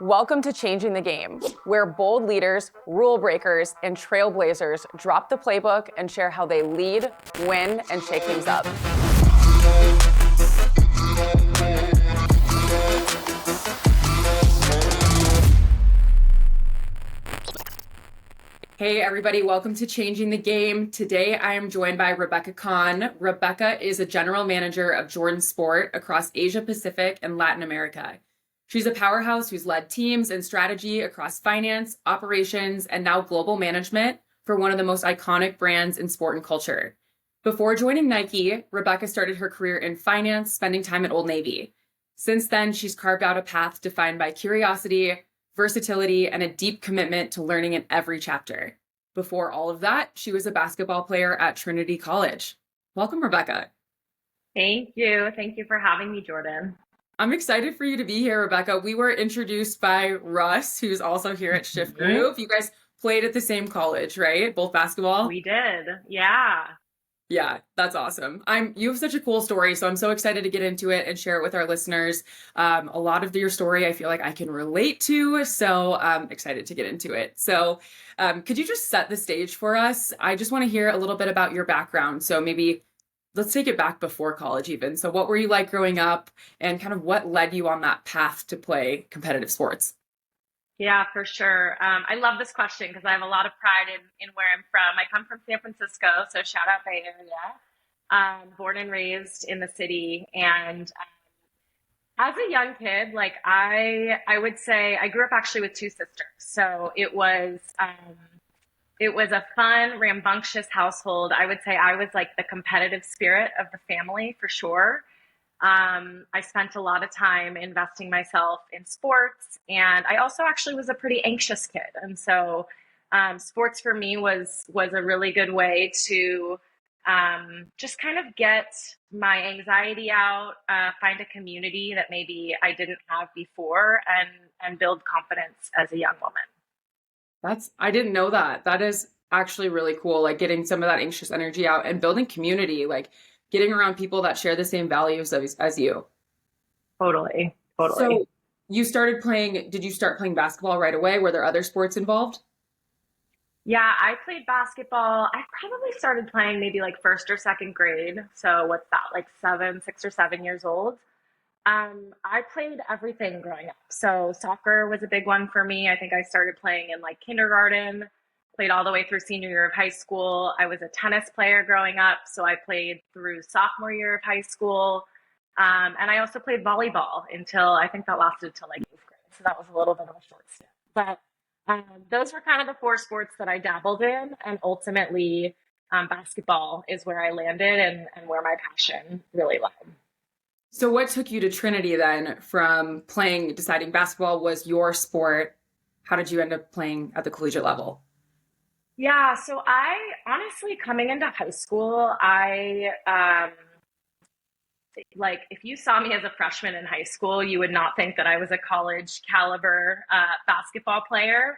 Welcome to Changing the Game, where bold leaders, rule breakers, and trailblazers drop the playbook and share how they lead, win, and shake things up. Hey everybody, welcome to Changing the Game. Today I am joined by Rebecca Cohn. Rebecca is a general manager of Jordan Sport across Asia Pacific and Latin America. She's a powerhouse who's led teams and strategy across finance, operations, and now global management for one of the most iconic brands in sport and culture. Before joining Nike, Rebecca started her career in finance, spending time at Old Navy. Since then, she's carved out a path defined by curiosity, versatility, and a deep commitment to learning in every chapter. Before all of that, she was a basketball player at Trinity College. Welcome, Rebecca. Thank you. Thank you for having me, Jordan. I'm excited for you to be here, Rebecca. We were introduced by Russ, who's also here at Shift Group. You guys played at the same college, right? Both basketball? We did. Yeah. Yeah, that's awesome. You have such a cool story, so I'm so excited to get into it and share it with our listeners. A lot of your story I feel like I can relate to, so I'm excited to get into it. So could you just set the stage for us? I just want to hear a little bit about your background. So maybe let's take it back before college even. So what were you like growing up and kind of what led you on that path to play competitive sports? Yeah, for sure. I love this question because I have a lot of pride in where I'm from. I come from San Francisco, so shout out Bay Area. Born and raised in the city, and as a young kid, like I would say I grew up actually with two sisters, so it was a fun, rambunctious household. I would say I was like the competitive spirit of the family for sure. I spent a lot of time investing myself in sports, and I also actually was a pretty anxious kid. And so, sports for me was a really good way to just kind of get my anxiety out, find a community that maybe I didn't have before, and build confidence as a young woman. I didn't know that. That is actually really cool. Like getting some of that anxious energy out and building community, like getting around people that share the same values as you. Totally, So totally. did you start playing basketball right away? Were there other sports involved? Yeah, I played basketball. I probably started playing maybe like first or second grade. So what's that, like 6 or 7 years old? I played everything growing up. So soccer was a big one for me. I think I started playing in like kindergarten, played all the way through senior year of high school. I was a tennis player growing up, so I played through sophomore year of high school. And I also played volleyball until I think that lasted until like eighth grade. So that was a little bit of a short stint. But those were kind of the four sports that I dabbled in. And ultimately, basketball is where I landed and where my passion really led. So what took you to Trinity then from deciding basketball was your sport? How did you end up playing at the collegiate level? Yeah, so I honestly, coming into high school, I like if you saw me as a freshman in high school, you would not think that I was a college caliber basketball player.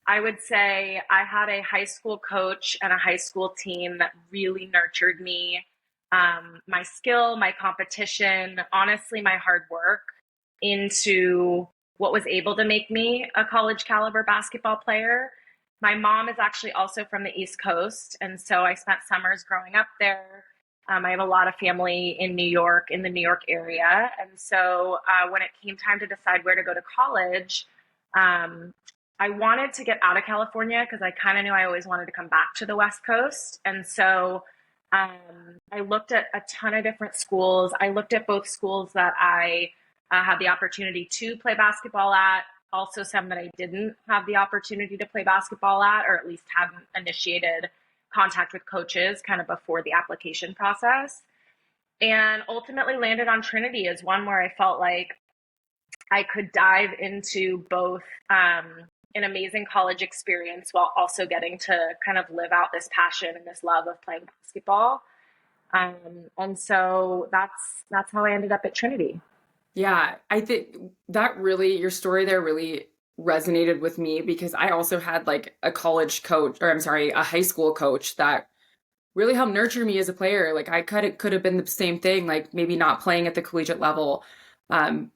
I would say I had a high school coach and a high school team that really nurtured me, my skill, my competition, honestly, my hard work into what was able to make me a college caliber basketball player. My mom is actually also from the East Coast, and so I spent summers growing up there. I have a lot of family in New York, in the New York area. And so when it came time to decide where to go to college, um, I wanted to get out of California because I kind of knew I always wanted to come back to the West Coast. And so I looked at a ton of different schools. I looked at both schools that I had the opportunity to play basketball at, also some that I didn't have the opportunity to play basketball at, or at least hadn't initiated contact with coaches kind of before the application process. And ultimately landed on Trinity as one where I felt like I could dive into both an amazing college experience while also getting to kind of live out this passion and this love of playing basketball. Um, and so that's how I ended up at Trinity. Yeah, I think your story there really resonated with me because I also had like a college coach, or I'm sorry, a high school coach that really helped nurture me as a player. Like I could have been the same thing, like maybe not playing at the collegiate level. Um,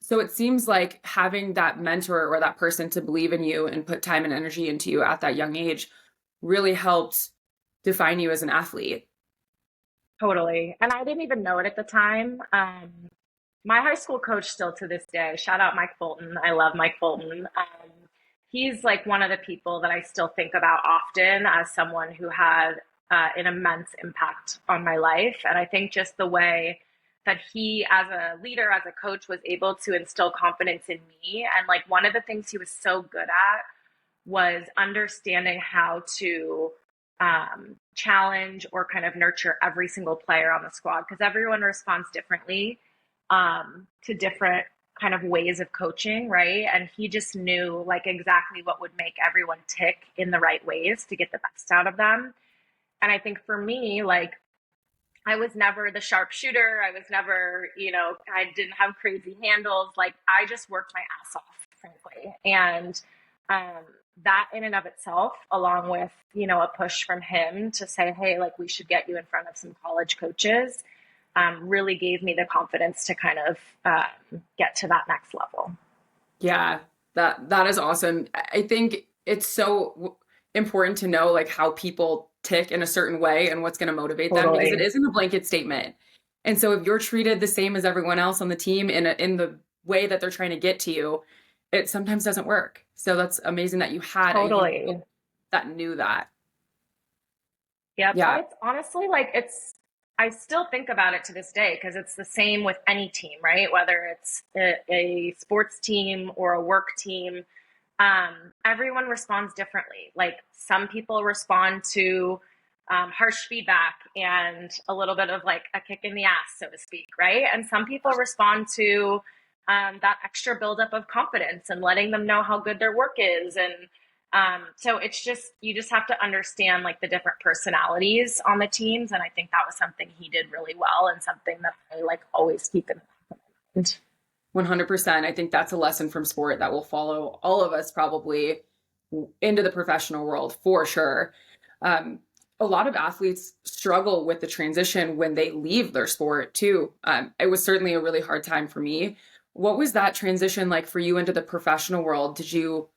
So it seems like having that mentor or that person to believe in you and put time and energy into you at that young age really helped define you as an athlete. Totally. And I didn't even know it at the time. My high school coach, still to this day, shout out Mike Fulton. I love Mike Fulton. He's like one of the people that I still think about often as someone who had an immense impact on my life. And I think just the way that he, as a leader, as a coach, was able to instill confidence in me. And like one of the things he was so good at was understanding how to challenge or kind of nurture every single player on the squad, because everyone responds differently to different kind of ways of coaching, right? And he just knew like exactly what would make everyone tick in the right ways to get the best out of them. And I think for me, like I was never the sharpshooter. I was never, I didn't have crazy handles. Like I just worked my ass off, frankly. And um, that in and of itself, along with, a push from him to say, hey, like we should get you in front of some college coaches, really gave me the confidence to kind of get to that next level. Yeah, that is awesome. I think it's so important to know like how people tick in a certain way and what's going to motivate them because it Totally. isn't a blanket statement. And so if you're treated the same as everyone else on the team in the way that they're trying to get to you, it sometimes doesn't work. So that's amazing that you had a young coach Totally. that knew that. Yep. And Yeah. it's honestly like I still think about it to this day because it's the same with any team, right? Whether it's a sports team or a work team, everyone responds differently. Like some people respond to harsh feedback and a little bit of like a kick in the ass, so to speak, right? And some people respond to that extra buildup of confidence and letting them know how good their work is. And so it's just, you just have to understand like the different personalities on the teams. And I think that was something he did really well and something that I like always keep in mind. 100%. I think that's a lesson from sport that will follow all of us probably into the professional world for sure. Um, a lot of athletes struggle with the transition when they leave their sport too. It was certainly a really hard time for me. What was that transition like for you into the professional world? Did you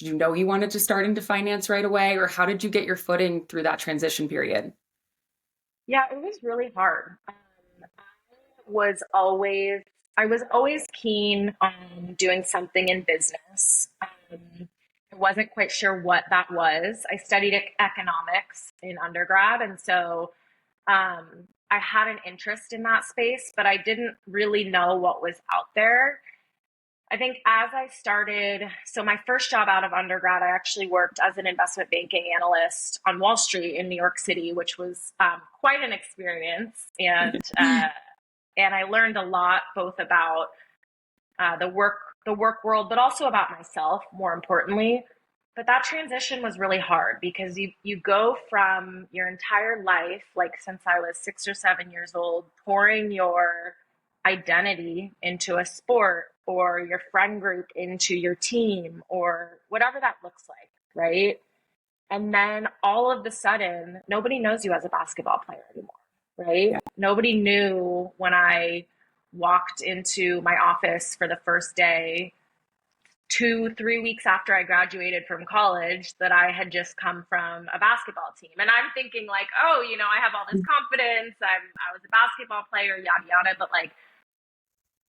know you wanted to start into finance right away, or how did you get your footing through that transition period? Yeah, it was really hard. Was always I was always keen on doing something in business. I wasn't quite sure what that was. I studied economics in undergrad, and so I had an interest in that space, but I didn't really know what was out there. I think as I started, so my first job out of undergrad, I actually worked as an investment banking analyst on Wall Street in New York City, which was quite an experience. And I learned a lot both about the work world, but also about myself, more importantly. But that transition was really hard because you go from your entire life, like since I was 6 or 7 years old, pouring your identity into a sport or your friend group into your team or whatever that looks like, right? And then all of the sudden, nobody knows you as a basketball player anymore, right? Yeah. Nobody knew when I walked into my office for the first day 2, 3 weeks after I graduated from college that I had just come from a basketball team. And I'm thinking like, oh, I have all this confidence. I was a basketball player, yada yada, but like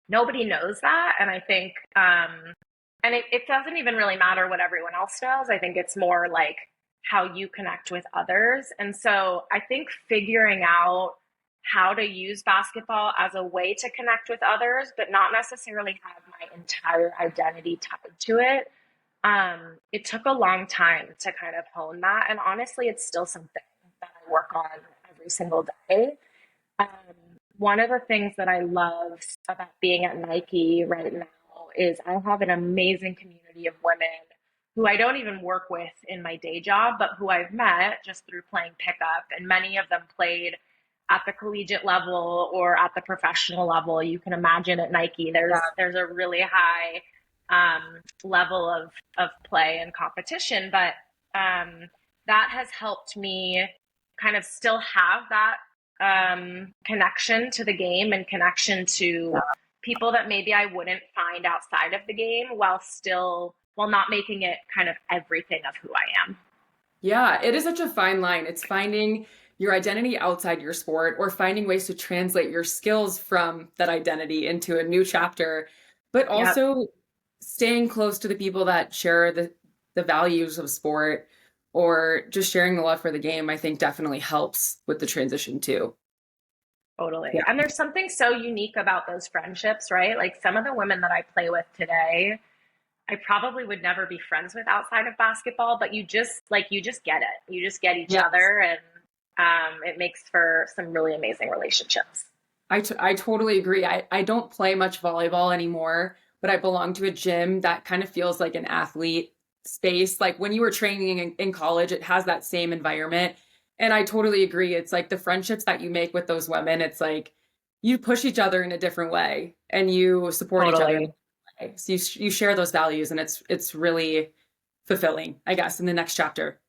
nobody knows that. And I think and it doesn't even really matter what everyone else knows. I think it's more like how you connect with others. And so I think figuring out how to use basketball as a way to connect with others, but not necessarily have my entire identity tied to it. It took a long time to kind of hone that. And honestly, it's still something that I work on every single day. Um, One of the things that I love about being at Nike right now is I have an amazing community of women who I don't even work with in my day job, but who I've met just through playing pickup. And many of them played at the collegiate level or at the professional level. You can imagine at Nike, there's a really high level of play and competition, but that has helped me kind of still have that connection to the game and connection to people that maybe I wouldn't find outside of the game while not making it kind of everything of who I am. Yeah, it is such a fine line. It's finding your identity outside your sport or finding ways to translate your skills from that identity into a new chapter, but Yep, also staying close to the people that share the values of sport or just sharing the love for the game, I think definitely helps with the transition too. totally. Yeah. And there's something so unique about those friendships, right? Like some of the women that I play with today, I probably would never be friends with outside of basketball, but you just get it. You just get each Yes. other, and it makes for some really amazing relationships. I totally agree. I don't play much volleyball anymore, but I belong to a gym that kind of feels like an athlete space. Like when you were training in college, it has that same environment. And I totally agree. It's like the friendships that you make with those women, it's like you push each other in a different way and you support each other in a Totally. different way. So you share those values and it's really fulfilling, I guess, in the next chapter.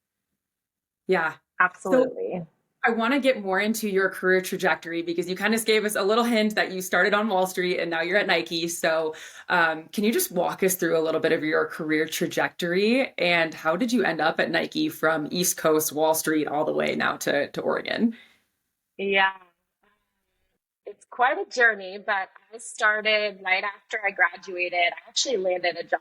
Yeah. So Absolutely. I want to get more into your career trajectory because you kind of gave us a little hint that you started on Wall Street and now you're at Nike. So, can you just walk us through a little bit of your career trajectory and how did you end up at Nike from East Coast Wall Street all the way now to Oregon? Yeah, it's quite a journey, but I started right after I graduated. I actually landed a job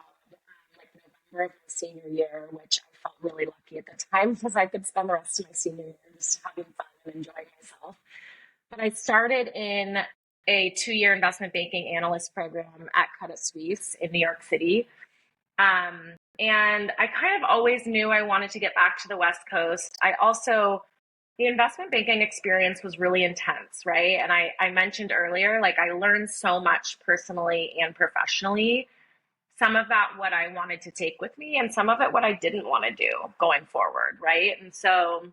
like November of my senior year, which I felt really lucky at the time because I could spend the rest of my senior year just having fun and enjoying myself. But I started in a 2 year investment banking analyst program at Credit Suisse in New York City. And I kind of always knew I wanted to get back to the West Coast. The investment banking experience was really intense, right? And I mentioned earlier, like I learned so much personally and professionally. Some of that what I wanted to take with me, and some of it what I didn't want to do going forward, right? And so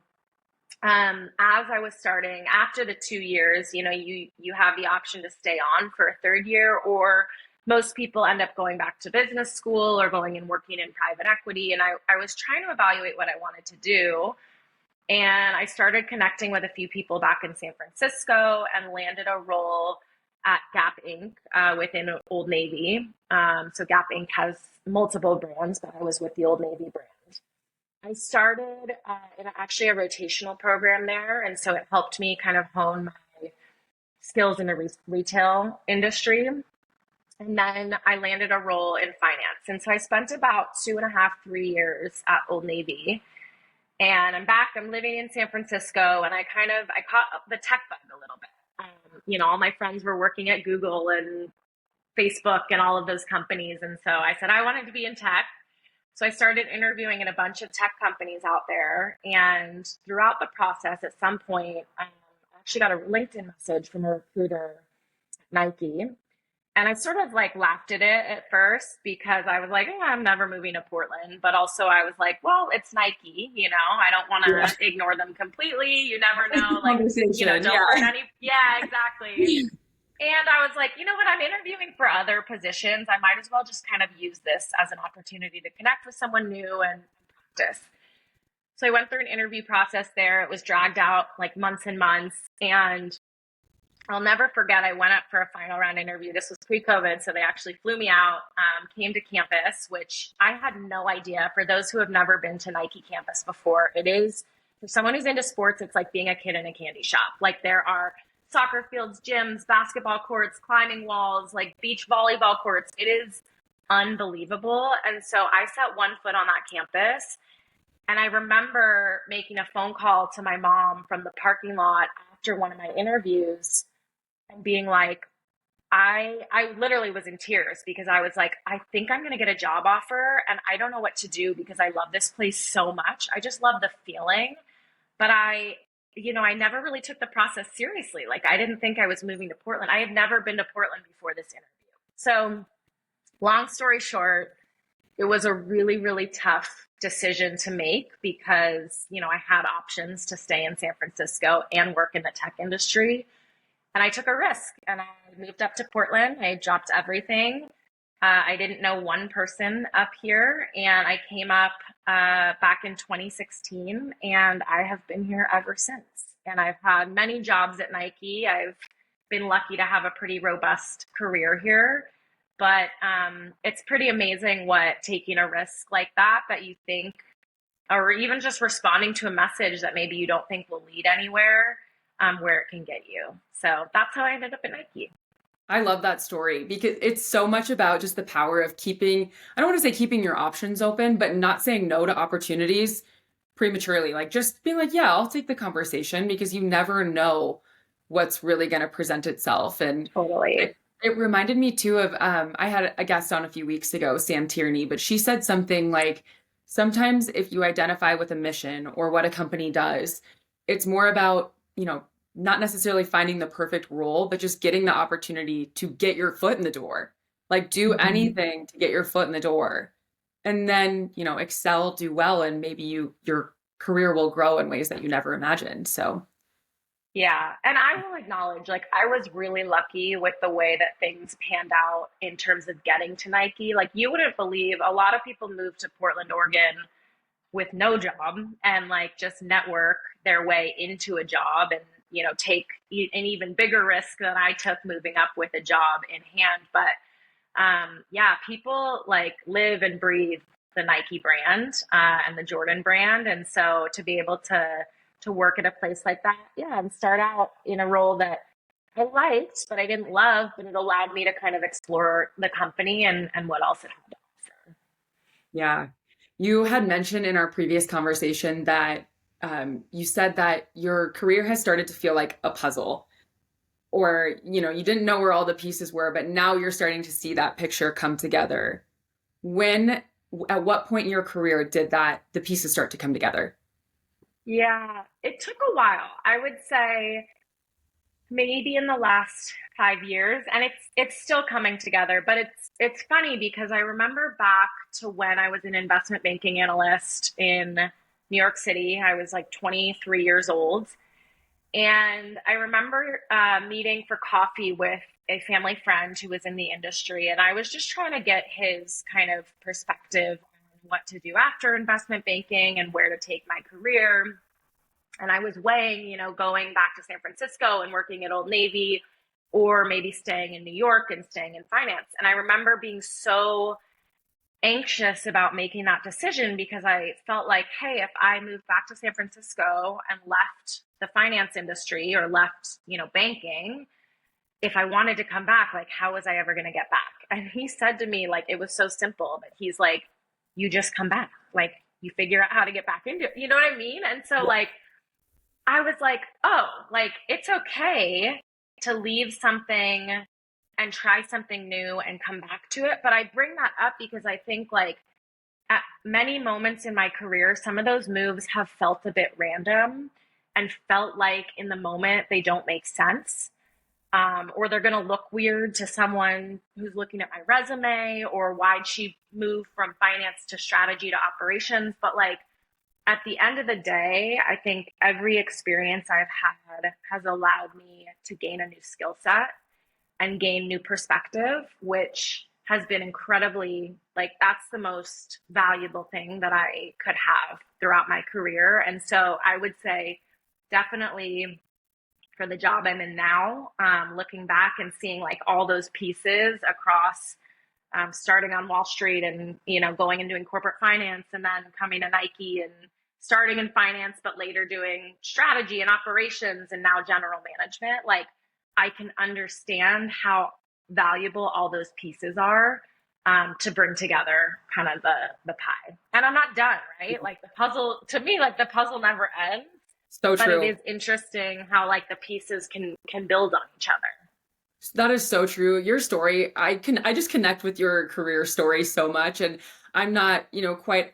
as I was starting after the 2 years, you have the option to stay on for a third year, or most people end up going back to business school or going and working in private equity. And I was trying to evaluate what I wanted to do. And I started connecting with a few people back in San Francisco and landed a role at Gap Inc. Within Old Navy. So Gap Inc. has multiple brands, but I was with the Old Navy brand. I started in actually a rotational program there. And so it helped me kind of hone my skills in the retail industry. And then I landed a role in finance. And so I spent about 2.5, 3 years at Old Navy. And I'm back. I'm living in San Francisco, and I caught the tech bug a little bit. All my friends were working at Google and Facebook and all of those companies, and so I said I wanted to be in tech. So I started interviewing in a bunch of tech companies out there, and throughout the process, at some point, I actually got a LinkedIn message from a recruiter at Nike, and I sort of like laughed at it at first because I was like, I'm never moving to Portland. But also I was like, well, it's Nike, I don't want Yeah. to ignore them completely. You never It's know, a like, conversation. don't hurt Yeah. any. Yeah, exactly. And I was like, you know what? I'm interviewing for other positions. I might as well just kind of use this as an opportunity to connect with someone new and practice. So I went through an interview process there. It was dragged out like months and months. And I'll never forget, I went up for a final round interview. This was pre-COVID, so they actually flew me out, came to campus, which I had no idea. For those who have never been to Nike campus before, it is, for someone who's into sports, it's like being a kid in a candy shop. Like there are soccer fields, gyms, basketball courts, climbing walls, like beach volleyball courts. It is unbelievable. And so I set one foot on that campus, and I remember making a phone call to my mom from the parking lot after one of my interviews and being like, I literally was in tears because I was like, I think I'm going to get a job offer and I don't know what to do because I love this place so much. I just love the feeling, but I never really took the process seriously. Like I didn't think I was moving to Portland. I had never been to Portland before this interview. So long story short, it was a really, really tough decision to make because, I had options to stay in San Francisco and work in the tech industry. And I took a risk and I moved up to Portland. I dropped everything. I didn't know one person up here. And I came up back in 2016 and I have been here ever since. And I've had many jobs at Nike. I've been lucky to have a pretty robust career here. But it's pretty amazing what taking a risk like that you think, or even just responding to a message that maybe you don't think will lead anywhere, where it can get you. So that's how I ended up at Nike. I love that story because it's so much about just the power of keeping, I don't want to say keeping your options open, but not saying no to opportunities prematurely. Like just being like, yeah, I'll take the conversation because you never know what's really going to present itself. And Totally. it reminded me too of, I had a guest on a few weeks ago, Sam Tierney, but she said something like, sometimes if you identify with a mission or what a company does, it's more about, not necessarily finding the perfect role, but just getting the opportunity to get your foot in the door. Like do Mhm. anything to get your foot in the door. And then, excel, do well, and maybe your career will grow in ways that you never imagined. So, Yeah. And I will acknowledge, like, I was really lucky with the way that things panned out in terms of getting to Nike. Like, you wouldn't believe a lot of people move to Portland, Oregon with no job and like just network their way into a job and, take an even bigger risk than I took moving up with a job in hand. But yeah, people like live and breathe the Nike brand and the Jordan brand, and so to be able to work at a place like that, yeah, and start out in a role that I liked, but I didn't love, but it allowed me to kind of explore the company and what else it had to offer. yeah. You had mentioned in our previous conversation that you said that your career has started to feel like a puzzle, or, you didn't know where all the pieces were, but now you're starting to see that picture come together. When, at what point in your career did the pieces start to come together? Yeah, it took a while. I would say maybe in the last 5 years, and it's still coming together. But it's funny because I remember back to when I was an investment banking analyst in New York City. I was like 23 years old, and I remember meeting for coffee with a family friend who was in the industry, and I was just trying to get his kind of perspective on what to do after investment banking and where to take my career. And I was weighing, going back to San Francisco and working at Old Navy, or maybe staying in New York and staying in finance. And I remember being so anxious about making that decision because I felt like, hey, if I moved back to San Francisco and left the finance industry or left, banking, if I wanted to come back, like, how was I ever going to get back? And he said to me, like, it was so simple, but he's like, you just come back. Like, you figure out how to get back into it. You know what I mean? And so, like, I was like, oh, like it's okay to leave something and try something new and come back to it. But I bring that up because I think like at many moments in my career, some of those moves have felt a bit random and felt like in the moment they don't make sense. Or they're going to look weird to someone who's looking at my resume, or why'd she move from finance to strategy to operations. But like, at the end of the day, I think every experience I've had has allowed me to gain a new skill set and gain new perspective, which has been incredibly, like, that's the most valuable thing that I could have throughout my career. And so I would say definitely for the job I'm in now, looking back and seeing like all those pieces across starting on Wall Street and, going and doing corporate finance and then coming to Nike and starting in finance, but later doing strategy and operations and now general management. Like I can understand how valuable all those pieces are to bring together kind of the pie. And I'm not done, right? Like the puzzle, to me, like the puzzle never ends, So but it true. is interesting how like the pieces can build on each other. That is so true. Your story, I just connect with your career story so much. And I'm not,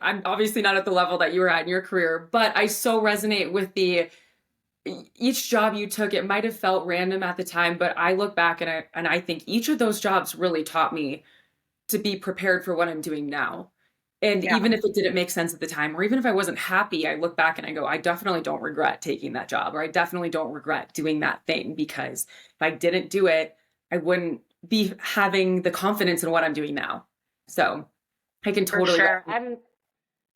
I'm obviously not at the level that you were at in your career, but I so resonate with each job you took. It might have felt random at the time, but I look back and I think each of those jobs really taught me to be prepared for what I'm doing now. And Yeah, even if it didn't make sense at the time, or even if I wasn't happy, I look back and I go, I definitely don't regret taking that job, or I definitely don't regret doing that thing, because if I didn't do it, I wouldn't be having the confidence in what I'm doing now. So I can for totally sure. resonate.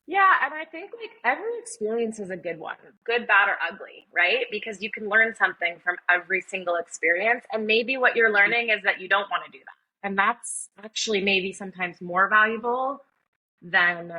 Yeah, and I think like every experience is a good one, good, bad, or ugly, right? Because you can learn something from every single experience. And maybe what you're learning is that you don't want to do that. And that's actually maybe sometimes more valuable than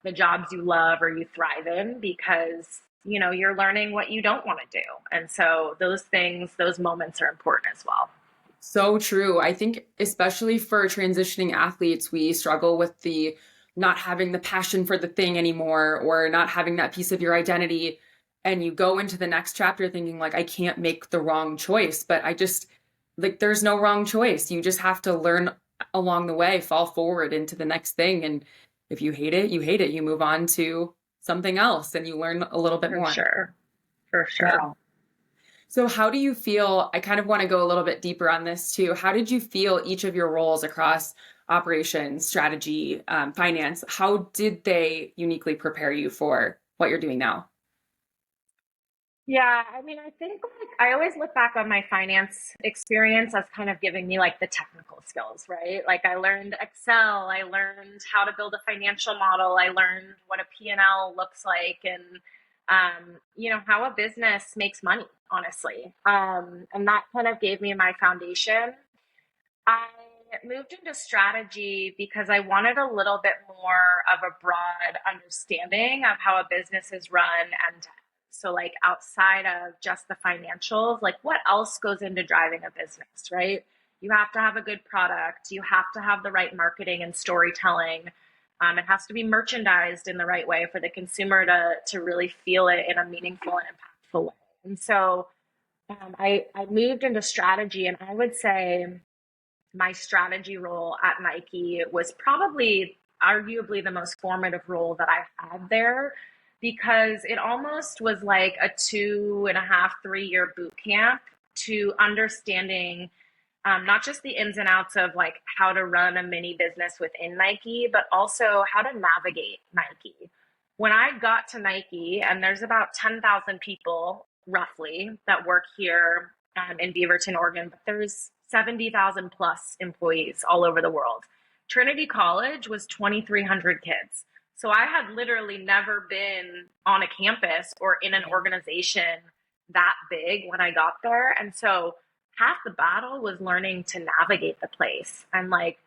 the jobs you love or you thrive in because, you're learning what you don't want to do. And so those things, those moments are important as well. So true. I think especially for transitioning athletes, we struggle with the not having the passion for the thing anymore or not having that piece of your identity. And you go into the next chapter thinking like, I can't make the wrong choice, but I just like, there's no wrong choice. You just have to learn along the way, fall forward into the next thing. And if you hate it, you hate it. You move on to something else and you learn a little bit For more. sure. For sure. Yeah. So, how do you feel? I kind of want to go a little bit deeper on this too. How did you feel each of your roles across operations, strategy, finance? How did they uniquely prepare you for what you're doing now? Yeah, I mean, I think like I always look back on my finance experience as kind of giving me like the technical skills, right? Like I learned Excel, I learned how to build a financial model, I learned what a P&L looks like and how a business makes money, honestly. And that kind of gave me my foundation. I moved into strategy because I wanted a little bit more of a broad understanding of how a business is run and so like outside of just the financials, like what else goes into driving a business, right? You have to have a good product, you have to have the right marketing and storytelling. It has to be merchandised in the right way for the consumer to really feel it in a meaningful and impactful way. And so I moved into strategy, and I would say my strategy role at Nike was probably arguably the most formative role that I had there because it almost was like a 2.5, 3 year boot camp to understanding not just the ins and outs of like how to run a mini business within Nike, but also how to navigate Nike. When I got to Nike, and there's about 10,000 people roughly that work here in Beaverton, Oregon, but there's 70,000 plus employees all over the world. Trinity College was 2,300 kids. So I had literally never been on a campus or in an organization that big when I got there. And so half the battle was learning to navigate the place and like,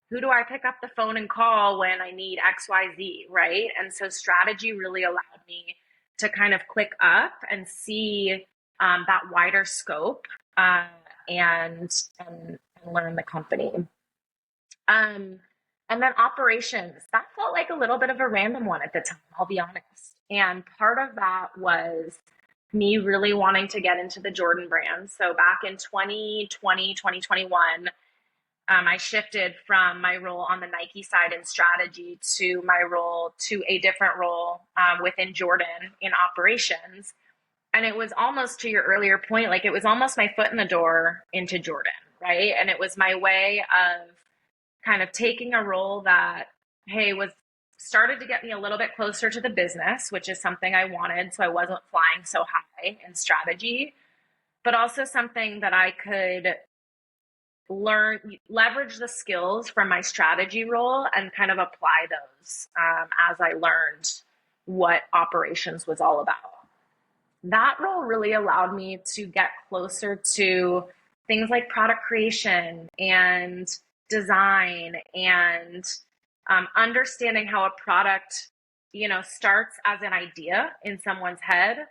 who do I pick up the phone and call when I need XYZ, right? And so strategy really allowed me to kind of click up and see that wider scope and learn the company. And then operations, that felt like a little bit of a random one at the time, I'll be honest. And part of that was me really wanting to get into the Jordan brand. So back in 2020, 2021, I shifted from my role on the Nike side in strategy to my role to a different role within Jordan in operations. And it was almost to your earlier point, like it was almost my foot in the door into Jordan, right? And it was my way of kind of taking a role that, hey, was started to get me a little bit closer to the business, which is something I wanted. So I wasn't flying so high in strategy, but also something that I could leverage the skills from my strategy role and kind of apply those as I learned what operations was all about. That role really allowed me to get closer to things like product creation and design and understanding how a product, starts as an idea in someone's head,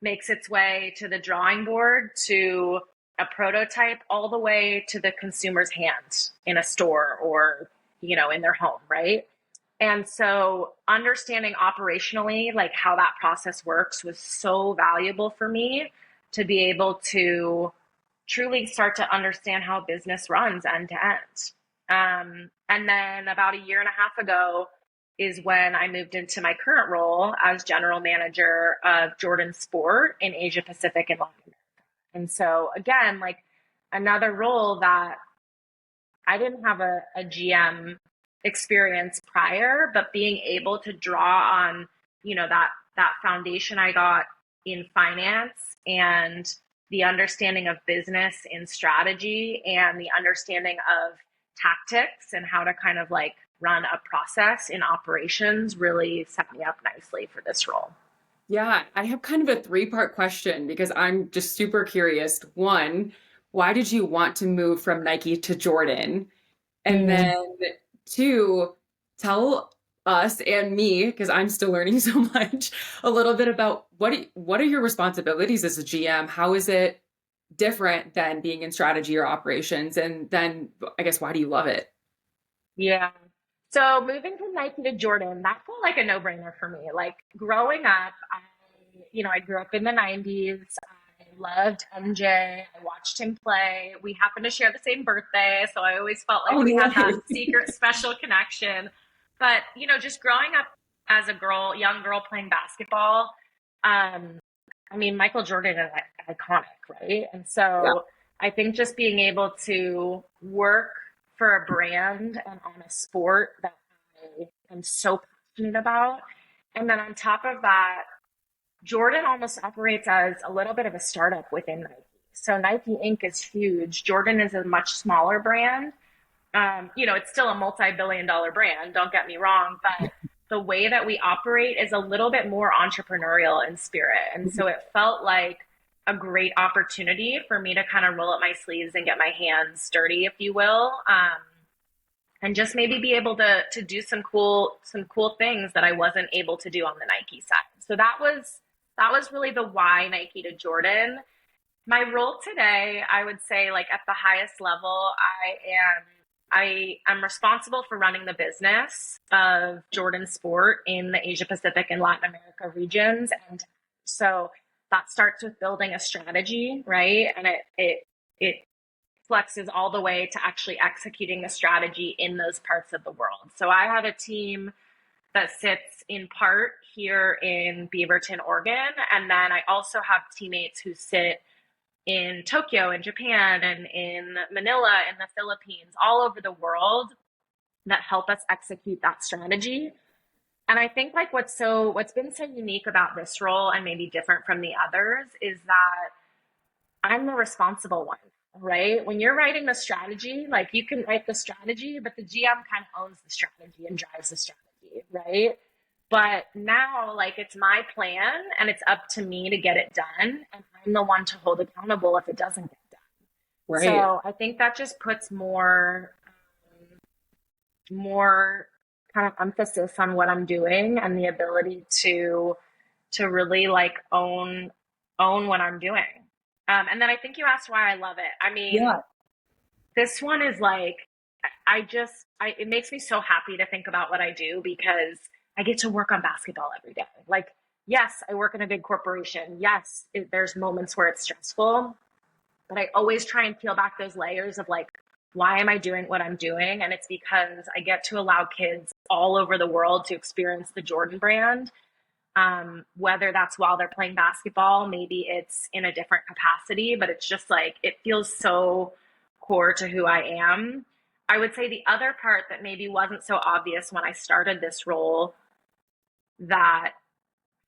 makes its way to the drawing board, to a prototype, all the way to the consumer's hand in a store or, in their home, right? And so understanding operationally, like how that process works was so valuable for me to be able to truly start to understand how business runs end to end. And then about a year and a half ago is when I moved into my current role as general manager of Jordan Sport in Asia Pacific and Latin America. And so again, like another role that I didn't have a GM experience prior, but being able to draw on, that foundation I got in finance and the understanding of business in strategy and the understanding of tactics and how to kind of like run a process in operations really set me up nicely for this role. Yeah, I have kind of a three-part question because I'm just super curious. One, why did you want to move from Nike to Jordan? And Mm. then two, tell us and me, because I'm still learning so much, a little bit about what are your responsibilities as a GM? How is it different than being in strategy or operations? And then I guess why do you love it? Yeah. So moving from Nike to Jordan, that felt like a no-brainer for me. Like growing up, I grew up in the 90s. I loved MJ. I watched him play. We happened to share the same birthday, so I always felt like Oh, we no had that way. secret special connection. But, just growing up as a girl, young girl playing basketball, um, I mean, Michael Jordan is iconic, right? And Yeah. so I think just being able to work for a brand and on a sport that I am so passionate about. And then on top of that, Jordan almost operates as a little bit of a startup within Nike. So Nike Inc. is huge. Jordan is a much smaller brand. It's still a multi-billion dollar brand, don't get me wrong, but the way that we operate is a little bit more entrepreneurial in spirit. And so it felt like a great opportunity for me to kind of roll up my sleeves and get my hands dirty, if you will. And just maybe be able to do some cool things that I wasn't able to do on the Nike side. So that was really the why Nike to Jordan. My role today, I would say, like at the highest level, I am responsible for running the business of Jordan Sport in the Asia Pacific and Latin America regions. And so that starts with building a strategy, right? And it flexes all the way to actually executing the strategy in those parts of the world. So I have a team that sits in part here in Beaverton, Oregon. And then I also have teammates who sit in Tokyo, in Japan, and in Manila, in the Philippines, all over the world that help us execute that strategy. And I think like what's been so unique about this role and maybe different from the others is that I'm the responsible one, right? When you're writing the strategy, like you can write the strategy, but the GM kind of owns the strategy and drives the strategy, right? But now, like, it's my plan and it's up to me to get it done. And I'm the one to hold accountable if it doesn't get done. Right. So I think that just puts more kind of emphasis on what I'm doing and the ability to really like own what I'm doing. And then I think you asked why I love it. I mean, Yeah. this one is like, it makes me so happy to think about what I do because I get to work on basketball every day. Like, yes, I work in a big corporation. Yes, there's moments where it's stressful, but I always try and peel back those layers of like, why am I doing what I'm doing? And it's because I get to allow kids all over the world to experience the Jordan brand, whether that's while they're playing basketball, maybe it's in a different capacity, but it's just like, it feels so core to who I am. I would say the other part that maybe wasn't so obvious when I started this role that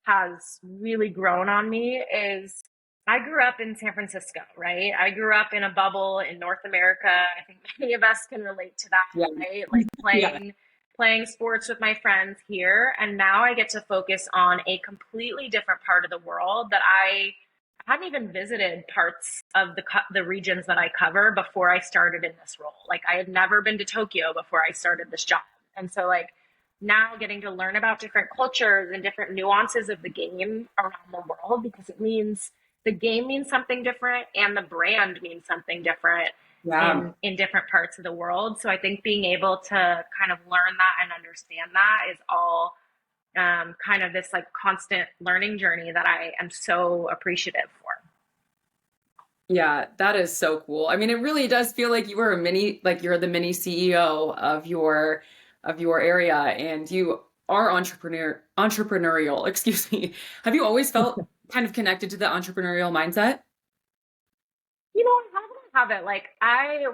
has really grown on me is I grew up in San Francisco, right? I grew up in a bubble in North America. I think many of us can relate to that, Yeah. right? Like Yeah. playing sports with my friends here, and now I get to focus on a completely different part of the world that I hadn't even visited parts of the regions that I cover before I started in this role. Like I had never been to Tokyo before I started this job. And so like now getting to learn about different cultures and different nuances of the game around the world because it means the game means something different and the brand means something different Yeah. in different parts of the world. So I think being able to kind of learn that and understand that is all kind of this like constant learning journey that I am so appreciative for. Yeah, that is so cool. I mean, it really does feel like you were like you're the mini CEO of your area and you are entrepreneurial, excuse me. Have you always felt kind of connected to the entrepreneurial mindset? I have it. Like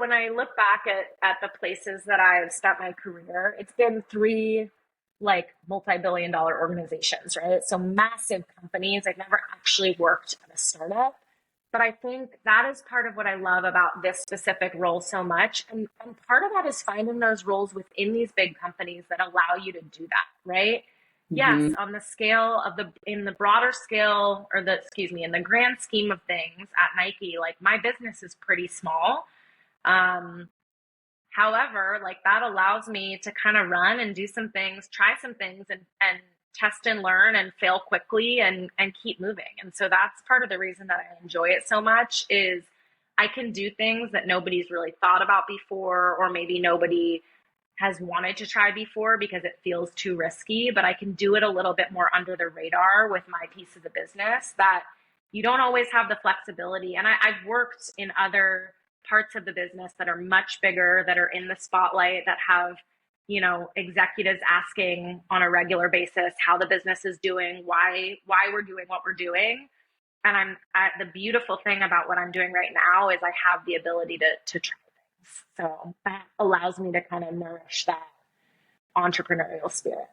when I look back at the places that I've spent my career, it's been three like multi-billion dollar organizations, right? So massive companies. I've never actually worked at a startup. But I think that is part of what I love about this specific role so much. And part of that is finding those roles within these big companies that allow you to do that, right? Yes, Hmm. on the scale of in the broader scale, or excuse me, in the grand scheme of things at Nike, like my business is pretty small. Um, However, like that allows me to kind of run and do some things, try some things and test and learn and fail quickly and keep moving. And so that's part of the reason that I enjoy it so much is I can do things that nobody's really thought about before, or maybe nobody has wanted to try before because it feels too risky, but I can do it a little bit more under the radar with my piece of the business that you don't always have the flexibility. And I've worked in other parts of the business that are much bigger, that are in the spotlight, that have, executives asking on a regular basis how the business is doing, why we're doing what we're doing. And the beautiful thing about what I'm doing right now is I have the ability to try things. So that allows me to kind of nourish that entrepreneurial spirit.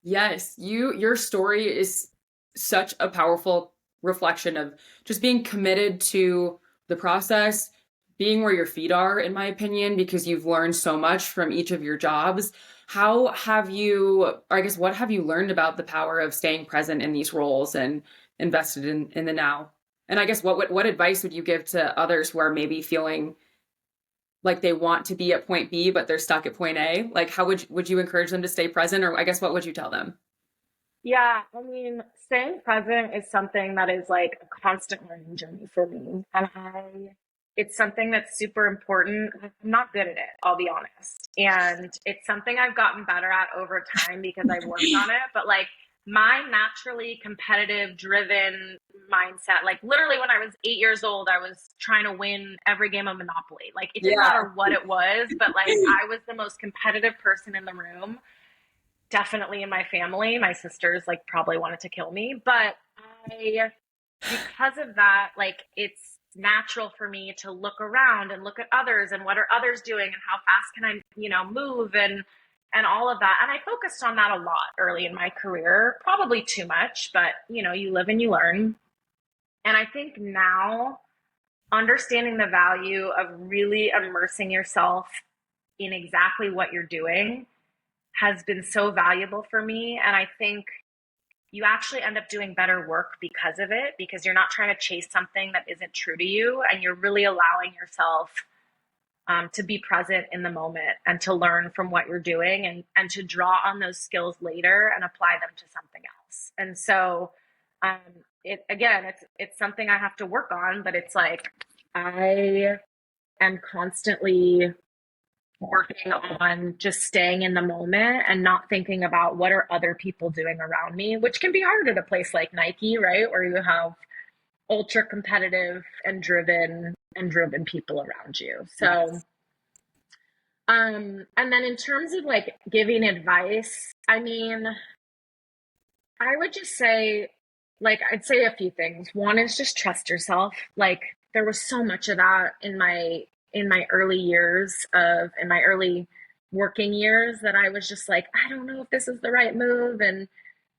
Yes, your story is such a powerful reflection of just being committed to the process, being where your feet are, in my opinion, because you've learned so much from each of your jobs. How have you, or I guess, what have you learned about the power of staying present in these roles and invested in the now? And I guess what advice would you give to others who are maybe feeling like they want to be at point B, but they're stuck at point A? Like, how would you encourage them to stay present? Or I guess, what would you tell them? Yeah, I mean, staying present is something that is like a constant learning journey for me. It's something that's super important. I'm not good at it, I'll be honest. And it's something I've gotten better at over time because I've worked on it. But like my naturally competitive, driven mindset, like literally when I was 8 years old, I was trying to win every game of Monopoly. Like it didn't Yeah. matter what it was, but like I was the most competitive person in the room, definitely in my family. My sisters like probably wanted to kill me, but I, because of that, like it's natural for me to look around and look at others and what are others doing and how fast can I, move and all of that. And I focused on that a lot early in my career, probably too much, but you live and you learn. And I think now understanding the value of really immersing yourself in exactly what you're doing has been so valuable for me. And I think you actually end up doing better work because of it, because you're not trying to chase something that isn't true to you. And you're really allowing yourself to be present in the moment and to learn from what you're doing and to draw on those skills later and apply them to something else. And so, um, it's something I have to work on, but it's like I am constantly working on just staying in the moment and not thinking about what are other people doing around me, which can be hard at a place like Nike, right? Where you have ultra competitive and driven people around you. So, Yes. and then in terms of like giving advice, I mean, I would just say, like, I'd say a few things. One is just trust yourself. Like, there was so much of that in my early years of in my early working years that I was just like, I don't know if this is the right move, and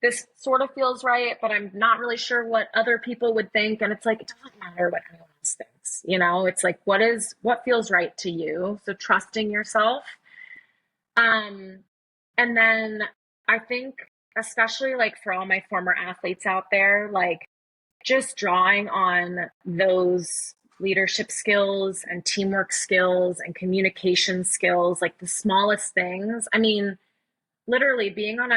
this sort of feels right, but I'm not really sure what other people would think. And it's like it doesn't matter what anyone else thinks. It's like what feels right to you. So trusting yourself. Um, and then I think, especially like for all my former athletes out there, like just drawing on those leadership skills and teamwork skills and communication skills, like the smallest things. I mean, literally being on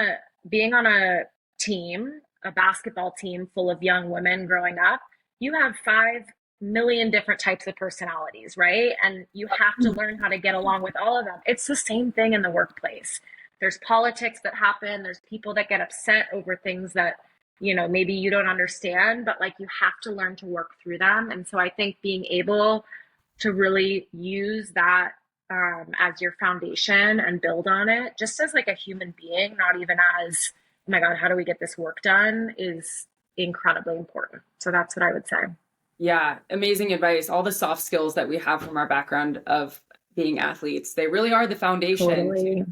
a team, a basketball team full of young women growing up, you have 5 million different types of personalities, right? And you have to learn how to get along with all of them. It's the same thing in the workplace. There's politics that happen, there's people that get upset over things that maybe you don't understand, but like you have to learn to work through them. And so I think being able to really use that as your foundation and build on it, just as like a human being, not even as, oh my God, how do we get this work done, is incredibly important. So that's what I would say. Yeah, amazing advice. All the soft skills that we have from our background of being athletes, they really are the foundation Totally.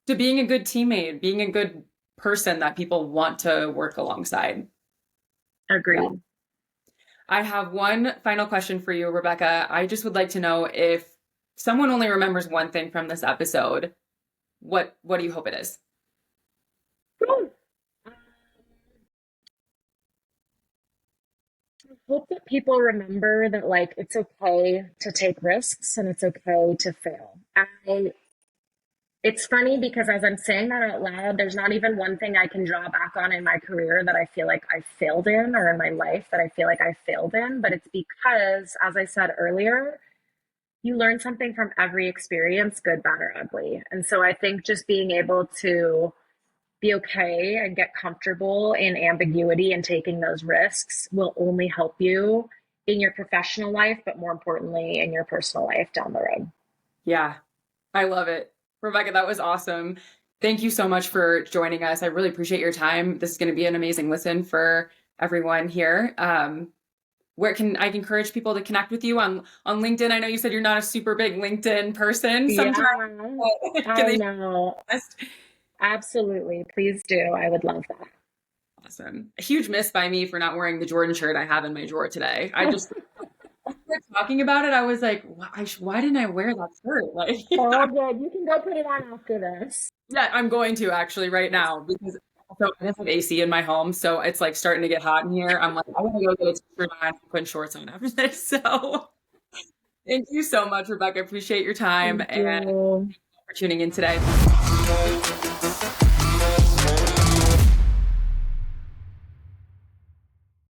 to being a good teammate, being a good person that people want to work alongside. Yeah. Agreed. I have one final question for you, Rebecca. I just would like to know if someone only remembers one thing from this episode, what do you hope it is? I hope that people remember that like it's okay to take risks and it's okay to fail. It's funny because as I'm saying that out loud, there's not even one thing I can draw back on in my career that I feel like I failed in or in my life that I feel like I failed in. But it's because, as I said earlier, you learn something from every experience, good, bad, or ugly. And so I think just being able to be okay and get comfortable in ambiguity and taking those risks will only help you in your professional life, but more importantly, in your personal life down the road. Yeah, I love it. Rebecca, that was awesome. Thank you so much for joining us. I really appreciate your time. This is going to be an amazing listen for everyone here. Where can I encourage people to connect with you on LinkedIn? I know you said you're not a super big LinkedIn person Yeah, sometimes. Can I they know. just Absolutely. Please do. I would love awesome. A huge miss by me for not wearing the Jordan shirt I have in my drawer today. I that. just talking about it, I was like, why didn't I wear that shirt? Like, Oh, good. You can go put it on after this. yeah, I'm going to actually right now because so I have AC in my home, so it's like starting to get hot in here. I'm like, I want to go get a t-shirt on and put shorts on after this. So thank you so much, Rebecca. Appreciate your time Thank and you. for tuning in today.